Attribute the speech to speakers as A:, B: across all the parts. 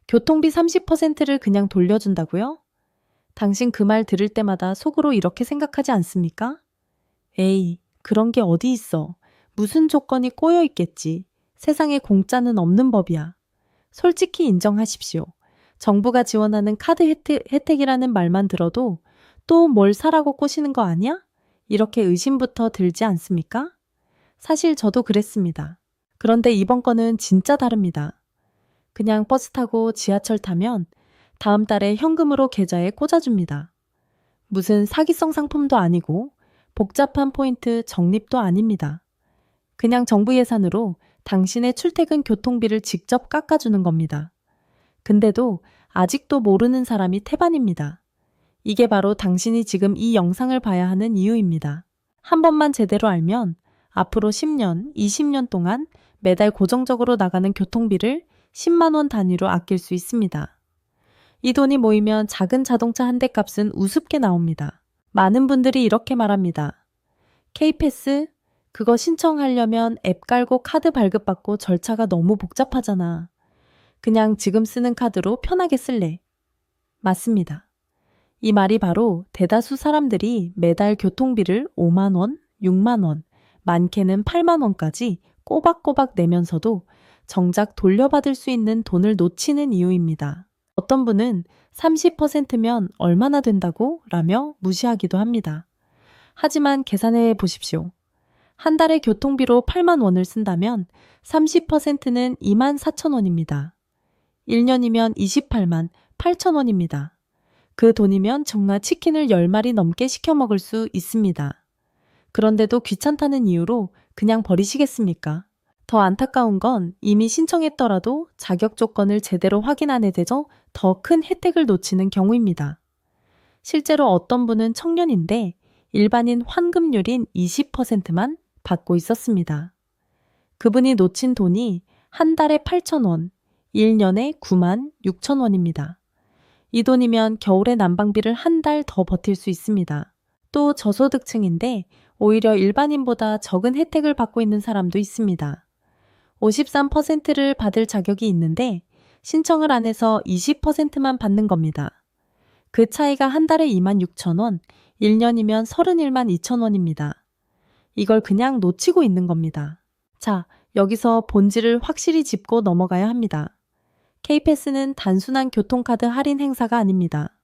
A: 교통비 30%를 그냥 돌려준다고요? 당신 그 말 들을 때마다 속으로 이렇게 생각하지 않습니까? 에이, 그런 게 어디 있어. 무슨 조건이 꼬여 있겠지. 세상에 공짜는 없는 법이야. 솔직히 인정하십시오. 정부가 지원하는 카드 혜택이라는 말만 들어도 또 뭘 사라고 꼬시는 거 아니야? 이렇게 의심부터 들지 않습니까? 사실 저도 그랬습니다. 그런데 이번 건은 진짜 다릅니다. 그냥 버스 타고 지하철 타면 다음 달에 현금으로 계좌에 꽂아줍니다. 무슨 사기성 상품도 아니고 복잡한 포인트 적립도 아닙니다. 그냥 정부 예산으로 당신의 출퇴근 교통비를 직접 깎아주는 겁니다. 근데도 아직도 모르는 사람이 태반입니다. 이게 바로 당신이 지금 이 영상을 봐야 하는 이유입니다. 한 번만 제대로 알면 앞으로 10년, 20년 동안 매달 고정적으로 나가는 교통비를 10만 원 단위로 아낄 수 있습니다. 이 돈이 모이면 작은 자동차 한 대 값은 우습게 나옵니다. 많은 분들이 이렇게 말합니다. K패스? 그거 신청하려면 앱 깔고 카드 발급받고 절차가 너무 복잡하잖아. 그냥 지금 쓰는 카드로 편하게 쓸래. 맞습니다. 이 말이 바로 대다수 사람들이 매달 교통비를 5만 원, 6만 원, 많게는 8만 원까지 꼬박꼬박 내면서도 정작 돌려받을 수 있는 돈을 놓치는 이유입니다. 어떤 분은 30%면 얼마나 된다고? 라며 무시하기도 합니다. 하지만 계산해 보십시오. 한 달에 교통비로 8만 원을 쓴다면 30%는 2만 4천 원입니다. 1년이면 28만 8천 원입니다. 그 돈이면 정말 치킨을 10마리 넘게 시켜 먹을 수 있습니다. 그런데도 귀찮다는 이유로 그냥 버리시겠습니까? 더 안타까운 건 이미 신청했더라도 자격 조건을 제대로 확인 안 해대서 더 큰 혜택을 놓치는 경우입니다. 실제로 어떤 분은 청년인데 일반인 환급률인 20%만 받고 있었습니다. 그분이 놓친 돈이 한 달에 8천 원, 1년에 9만 6천 원입니다. 이 돈이면 겨울에 난방비를 한 달 더 버틸 수 있습니다. 또 저소득층인데 오히려 일반인보다 적은 혜택을 받고 있는 사람도 있습니다. 53%를 받을 자격이 있는데 신청을 안 해서 20%만 받는 겁니다. 그 차이가 한 달에 2만 6천 원, 1년이면 31만 2천 원입니다. 이걸 그냥 놓치고 있는 겁니다. 자, 여기서 본질을 확실히 짚고 넘어가야 합니다. K패스는 단순한 교통카드 할인 행사가 아닙니다.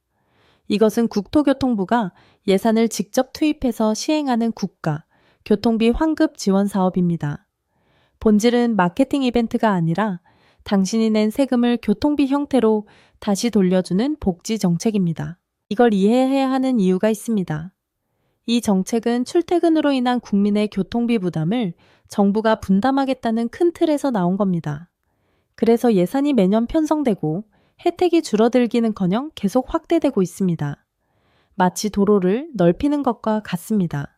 A: 이것은 국토교통부가 예산을 직접 투입해서 시행하는 국가 교통비 환급 지원 사업입니다. 본질은 마케팅 이벤트가 아니라 당신이 낸 세금을 교통비 형태로 다시 돌려주는 복지 정책입니다. 이걸 이해해야 하는 이유가 있습니다. 이 정책은 출퇴근으로 인한 국민의 교통비 부담을 정부가 분담하겠다는 큰 틀에서 나온 겁니다. 그래서 예산이 매년 편성되고 혜택이 줄어들기는커녕 계속 확대되고 있습니다. 마치 도로를 넓히는 것과 같습니다.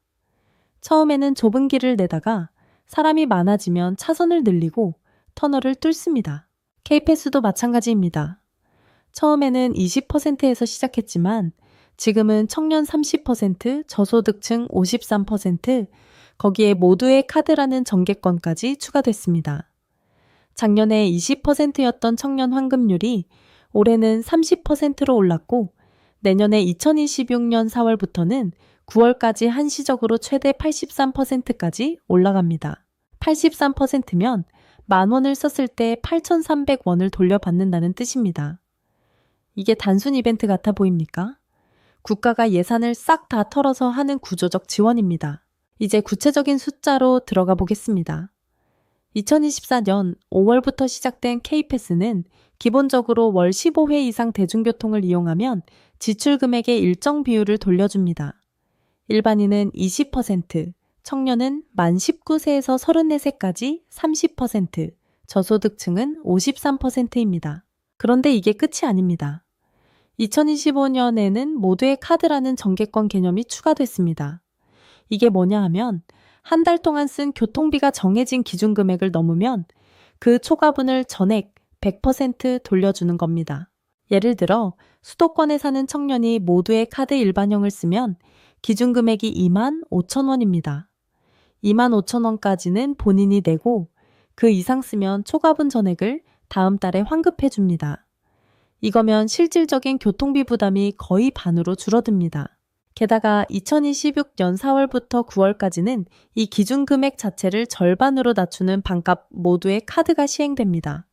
A: 처음에는 좁은 길을 내다가 사람이 많아지면 차선을 늘리고 터널을 뚫습니다. K패스도 마찬가지입니다. 처음에는 20%에서 시작했지만 지금은 청년 30%, 저소득층 53%, 거기에 모두의 카드라는 정개권까지 추가됐습니다. 작년에 20%였던 청년 환급률이 올해는 30%로 올랐고 내년에 2026년 4월부터는 9월까지 한시적으로 최대 83%까지 올라갑니다. 83%면 만 원을 썼을 때 8,300원을 돌려받는다는 뜻입니다. 이게 단순 이벤트 같아 보입니까? 국가가 예산을 싹 다 털어서 하는 구조적 지원입니다. 이제 구체적인 숫자로 들어가 보겠습니다. 2024년 5월부터 시작된 K패스는 기본적으로 월 15회 이상 대중교통을 이용하면 지출 금액의 일정 비율을 돌려줍니다. 일반인은 20%, 청년은 만 19세에서 34세까지 30%, 저소득층은 53%입니다. 그런데 이게 끝이 아닙니다. 2025년에는 모두의 카드라는 정개권 개념이 추가됐습니다. 이게 뭐냐 하면 한 달 동안 쓴 교통비가 정해진 기준 금액을 넘으면 그 초과분을 전액 100% 돌려주는 겁니다. 예를 들어 수도권에 사는 청년이 모두의 카드 일반형을 쓰면 기준 금액이 2만 5천 원입니다. 2만 5천 원까지는 본인이 내고 그 이상 쓰면 초과분 전액을 다음 달에 환급해 줍니다. 이거면 실질적인 교통비 부담이 거의 반으로 줄어듭니다. 게다가 2026년 4월부터 9월까지는 이 기준 금액 자체를 절반으로 낮추는 반값 모두의 카드가 시행됩니다.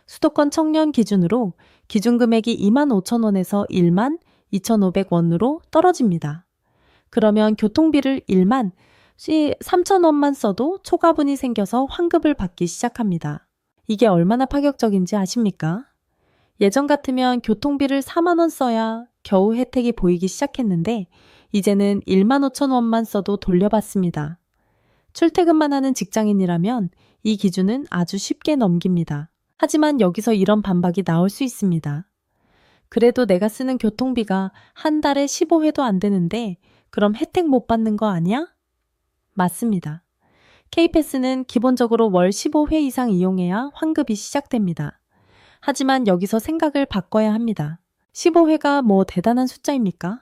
A: 수도권 청년 기준으로 기준 금액이 25,000원에서 12,500원으로 떨어집니다. 그러면 교통비를 13,000원만 써도 초과분이 생겨서 환급을 받기 시작합니다. 이게 얼마나 파격적인지 아십니까? 예전 같으면 교통비를 4만 원 써야 겨우 혜택이 보이기 시작했는데 이제는 15,000원만 써도 돌려받습니다. 출퇴근만 하는 직장인이라면 이 기준은 아주 쉽게 넘깁니다. 하지만 여기서 이런 반박이 나올 수 있습니다. 그래도 내가 쓰는 교통비가 한 달에 15회도 안 되는데 그럼 혜택 못 받는 거 아니야? 맞습니다. K패스는 기본적으로 월 15회 이상 이용해야 환급이 시작됩니다. 하지만 여기서 생각을 바꿔야 합니다. 15회가 뭐 대단한 숫자입니까?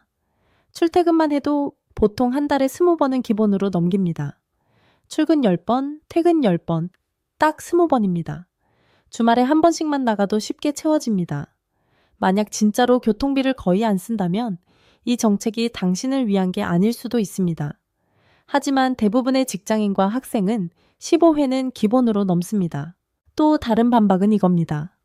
A: 출퇴근만 해도 보통 한 달에 20번은 기본으로 넘깁니다. 출근 10번, 퇴근 10번, 딱 20번입니다. 주말에 한 번씩만 나가도 쉽게 채워집니다. 만약 진짜로 교통비를 거의 안 쓴다면 이 정책이 당신을 위한 게 아닐 수도 있습니다. 하지만 대부분의 직장인과 학생은 15회는 기본으로 넘습니다. 또 다른 반박은 이겁니다.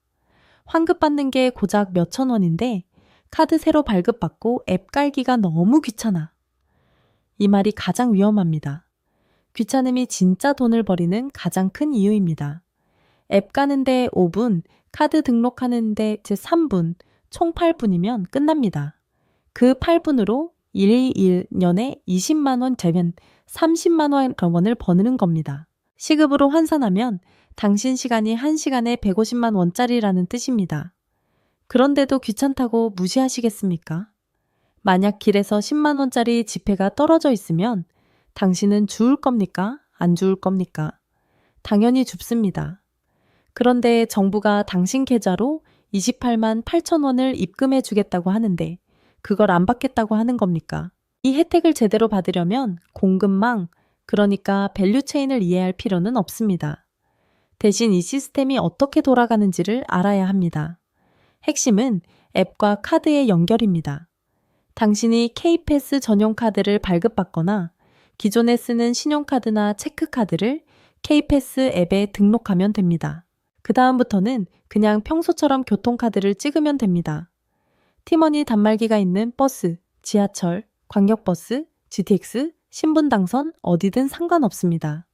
A: 환급받는 게 고작 몇천 원인데 카드 새로 발급받고 앱 깔기가 너무 귀찮아. 이 말이 가장 위험합니다. 귀찮음이 진짜 돈을 버리는 가장 큰 이유입니다. 앱 까는데 5분, 카드 등록하는데 제 3분, 총 8분이면 끝납니다. 그 8분으로 1년에 20만 원 되면 30만 원을 버는 겁니다. 시급으로 환산하면 당신 시간이 1시간에 150만 원짜리라는 뜻입니다. 그런데도 귀찮다고 무시하시겠습니까? 만약 길에서 10만 원짜리 지폐가 떨어져 있으면 당신은 주울 겁니까? 안 주울 겁니까? 당연히 줍습니다. 그런데 정부가 당신 계좌로 28만 8천 원을 입금해 주겠다고 하는데 그걸 안 받겠다고 하는 겁니까? 이 혜택을 제대로 받으려면 공급망, 그러니까 밸류체인을 이해할 필요는 없습니다. 대신 이 시스템이 어떻게 돌아가는지를 알아야 합니다. 핵심은 앱과 카드의 연결입니다. 당신이 K패스 전용 카드를 발급받거나 기존에 쓰는 신용카드나 체크카드를 K패스 앱에 등록하면 됩니다. 그 다음부터는 그냥 평소처럼 교통카드를 찍으면 됩니다. 티머니 단말기가 있는 버스, 지하철, 광역버스, GTX, 신분당선 어디든 상관없습니다.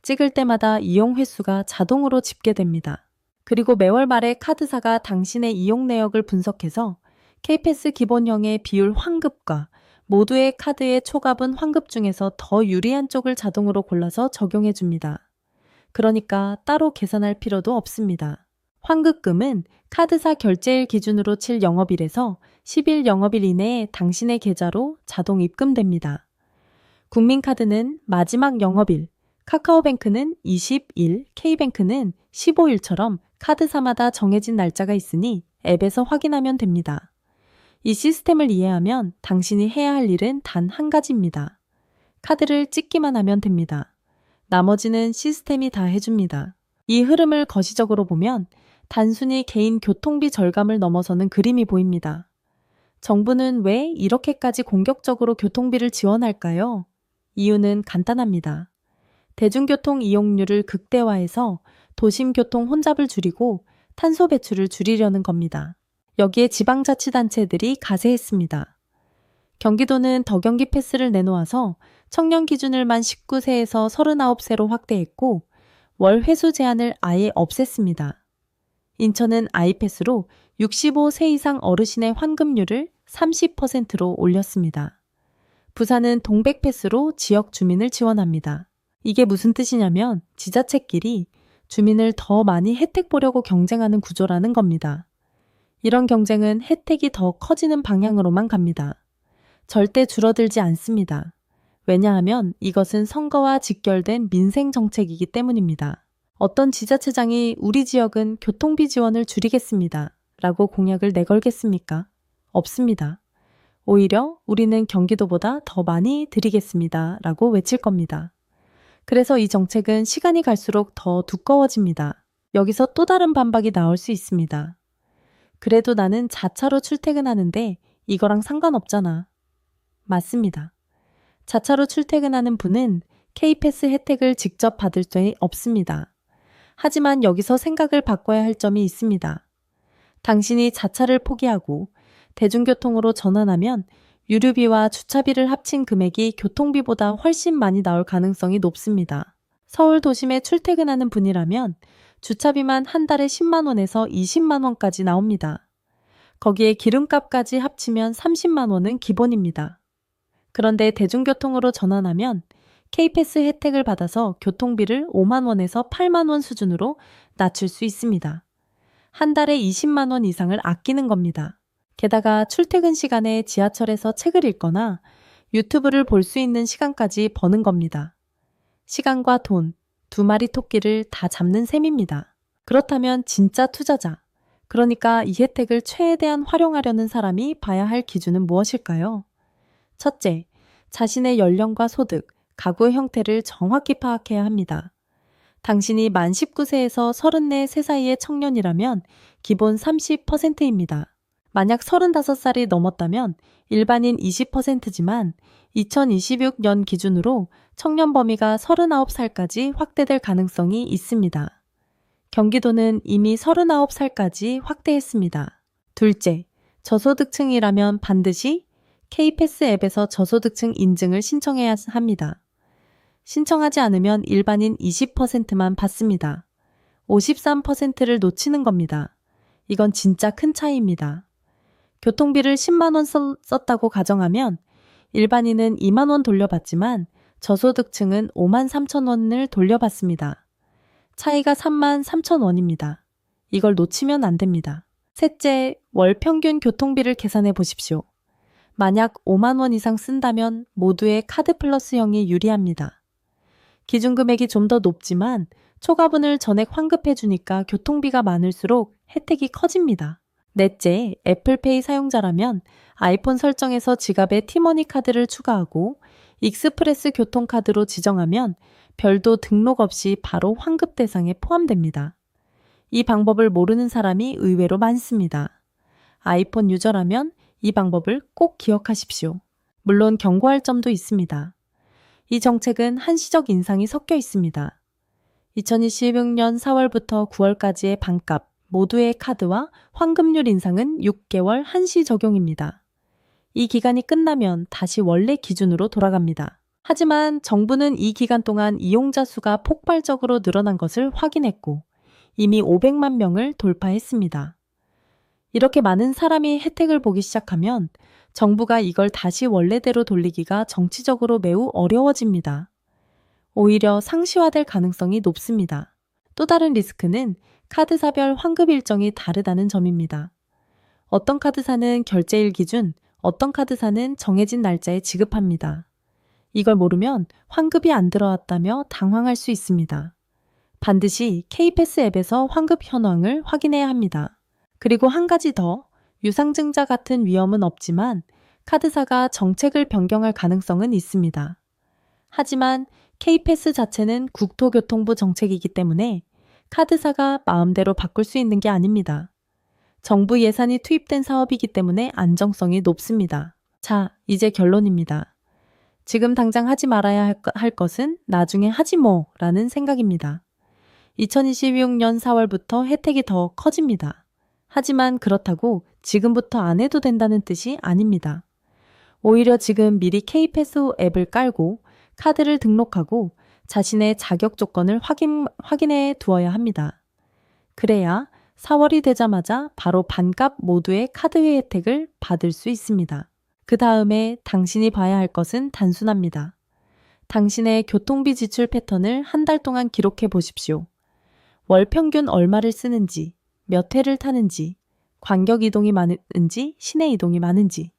A: 찍을 때마다 이용 횟수가 자동으로 집계됩니다. 그리고 매월 말에 카드사가 당신의 이용 내역을 분석해서 K패스 기본형의 비율 환급과 모두의 카드의 초과분 환급 중에서 더 유리한 쪽을 자동으로 골라서 적용해 줍니다. 그러니까 따로 계산할 필요도 없습니다. 환급금은 카드사 결제일 기준으로 칠 영업일에서 10일 영업일 이내에 당신의 계좌로 자동 입금됩니다. 국민카드는 마지막 영업일, 카카오뱅크는 20일, K뱅크는 15일처럼 카드사마다 정해진 날짜가 있으니 앱에서 확인하면 됩니다. 이 시스템을 이해하면 당신이 해야 할 일은 단 한 가지입니다. 카드를 찍기만 하면 됩니다. 나머지는 시스템이 다 해줍니다. 이 흐름을 거시적으로 보면 단순히 개인 교통비 절감을 넘어서는 그림이 보입니다. 정부는 왜 이렇게까지 공격적으로 교통비를 지원할까요? 이유는 간단합니다. 대중교통 이용률을 극대화해서 도심교통 혼잡을 줄이고 탄소 배출을 줄이려는 겁니다. 여기에 지방자치단체들이 가세했습니다. 경기도는 더경기 패스를 내놓아서 청년 기준을 만 19세에서 39세로 확대했고 월 회수 제한을 아예 없앴습니다. 인천은 아이패스로 65세 이상 어르신의 환급률을 30%로 올렸습니다. 부산은 동백패스로 지역 주민을 지원합니다. 이게 무슨 뜻이냐면 지자체끼리 주민을 더 많이 혜택 보려고 경쟁하는 구조라는 겁니다. 이런 경쟁은 혜택이 더 커지는 방향으로만 갑니다. 절대 줄어들지 않습니다. 왜냐하면 이것은 선거와 직결된 민생 정책이기 때문입니다. 어떤 지자체장이 우리 지역은 교통비 지원을 줄이겠습니다. 라고 공약을 내걸겠습니까? 없습니다. 오히려 우리는 경기도보다 더 많이 드리겠습니다. 라고 외칠 겁니다. 그래서 이 정책은 시간이 갈수록 더 두꺼워집니다. 여기서 또 다른 반박이 나올 수 있습니다. 그래도 나는 자차로 출퇴근하는데 이거랑 상관없잖아. 맞습니다. 자차로 출퇴근하는 분은 K패스 혜택을 직접 받을 수 없습니다. 하지만 여기서 생각을 바꿔야 할 점이 있습니다. 당신이 자차를 포기하고 대중교통으로 전환하면 유류비와 주차비를 합친 금액이 교통비보다 훨씬 많이 나올 가능성이 높습니다. 서울 도심에 출퇴근하는 분이라면 주차비만 한 달에 10만 원에서 20만 원까지 나옵니다. 거기에 기름값까지 합치면 30만 원은 기본입니다. 그런데 대중교통으로 전환하면 K패스 혜택을 받아서 교통비를 5만 원에서 8만 원 수준으로 낮출 수 있습니다. 한 달에 20만 원 이상을 아끼는 겁니다. 게다가 출퇴근 시간에 지하철에서 책을 읽거나 유튜브를 볼 수 있는 시간까지 버는 겁니다. 시간과 돈, 두 마리 토끼를 다 잡는 셈입니다. 그렇다면 진짜 투자자, 그러니까 이 혜택을 최대한 활용하려는 사람이 봐야 할 기준은 무엇일까요? 첫째, 자신의 연령과 소득, 가구의 형태를 정확히 파악해야 합니다. 당신이 만 19세에서 34세 사이의 청년이라면 기본 30%입니다. 만약 35살이 넘었다면 일반인 20%지만 2026년 기준으로 청년 범위가 39살까지 확대될 가능성이 있습니다. 경기도는 이미 39살까지 확대했습니다. 둘째, 저소득층이라면 반드시 K패스 앱에서 저소득층 인증을 신청해야 합니다. 신청하지 않으면 일반인 20%만 받습니다. 53%를 놓치는 겁니다. 이건 진짜 큰 차이입니다. 교통비를 10만 원 썼다고 가정하면 일반인은 2만 원 돌려받지만 저소득층은 5만 3천 원을 돌려받습니다. 차이가 3만 3천 원입니다. 이걸 놓치면 안 됩니다. 셋째, 월 평균 교통비를 계산해 보십시오. 만약 5만 원 이상 쓴다면 모두의 카드 플러스형이 유리합니다. 기준금액이 좀 더 높지만 초과분을 전액 환급해 주니까 교통비가 많을수록 혜택이 커집니다. 넷째, 애플페이 사용자라면 아이폰 설정에서 지갑에 티머니 카드를 추가하고 익스프레스 교통카드로 지정하면 별도 등록 없이 바로 환급 대상에 포함됩니다. 이 방법을 모르는 사람이 의외로 많습니다. 아이폰 유저라면 이 방법을 꼭 기억하십시오. 물론 경고할 점도 있습니다. 이 정책은 한시적 인상이 섞여 있습니다. 2026년 4월부터 9월까지의 반값, 모두의 카드와 환급률 인상은 6개월 한시 적용입니다. 이 기간이 끝나면 다시 원래 기준으로 돌아갑니다. 하지만 정부는 이 기간 동안 이용자 수가 폭발적으로 늘어난 것을 확인했고 이미 500만 명을 돌파했습니다. 이렇게 많은 사람이 혜택을 보기 시작하면 정부가 이걸 다시 원래대로 돌리기가 정치적으로 매우 어려워집니다. 오히려 상시화될 가능성이 높습니다. 또 다른 리스크는 카드사별 환급 일정이 다르다는 점입니다. 어떤 카드사는 결제일 기준, 어떤 카드사는 정해진 날짜에 지급합니다. 이걸 모르면 환급이 안 들어왔다며 당황할 수 있습니다. 반드시 K패스 앱에서 환급 현황을 확인해야 합니다. 그리고 한 가지 더, 유상증자 같은 위험은 없지만 카드사가 정책을 변경할 가능성은 있습니다. 하지만 K패스 자체는 국토교통부 정책이기 때문에 카드사가 마음대로 바꿀 수 있는 게 아닙니다. 정부 예산이 투입된 사업이기 때문에 안정성이 높습니다. 자, 이제 결론입니다. 지금 당장 하지 말아야 할 것은 나중에 하지 뭐라는 생각입니다. 2026년 4월부터 혜택이 더 커집니다. 하지만 그렇다고 지금부터 안 해도 된다는 뜻이 아닙니다. 오히려 지금 미리 K패스 앱을 깔고 카드를 등록하고 자신의 자격 조건을 확인해 두어야 합니다. 그래야 4월이 되자마자 바로 반값 모두의 카드 혜택을 받을 수 있습니다. 그 다음에 당신이 봐야 할 것은 단순합니다. 당신의 교통비 지출 패턴을 한 달 동안 기록해 보십시오. 월 평균 얼마를 쓰는지, 몇 회를 타는지, 광격 이동이 많은지, 시내 이동이 많은지.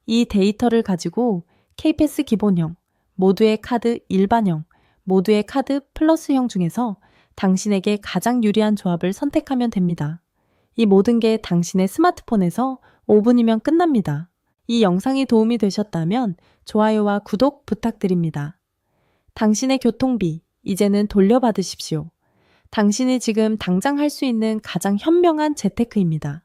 A: 이 데이터를 가지고 K패스 기본형, 모두의 카드 일반형, 모두의 카드 플러스형 중에서 당신에게 가장 유리한 조합을 선택하면 됩니다. 이 모든 게 당신의 스마트폰에서 5분이면 끝납니다. 이 영상이 도움이 되셨다면 좋아요와 구독 부탁드립니다. 당신의 교통비, 이제는 돌려받으십시오. 당신이 지금 당장 할 수 있는 가장 현명한 재테크입니다.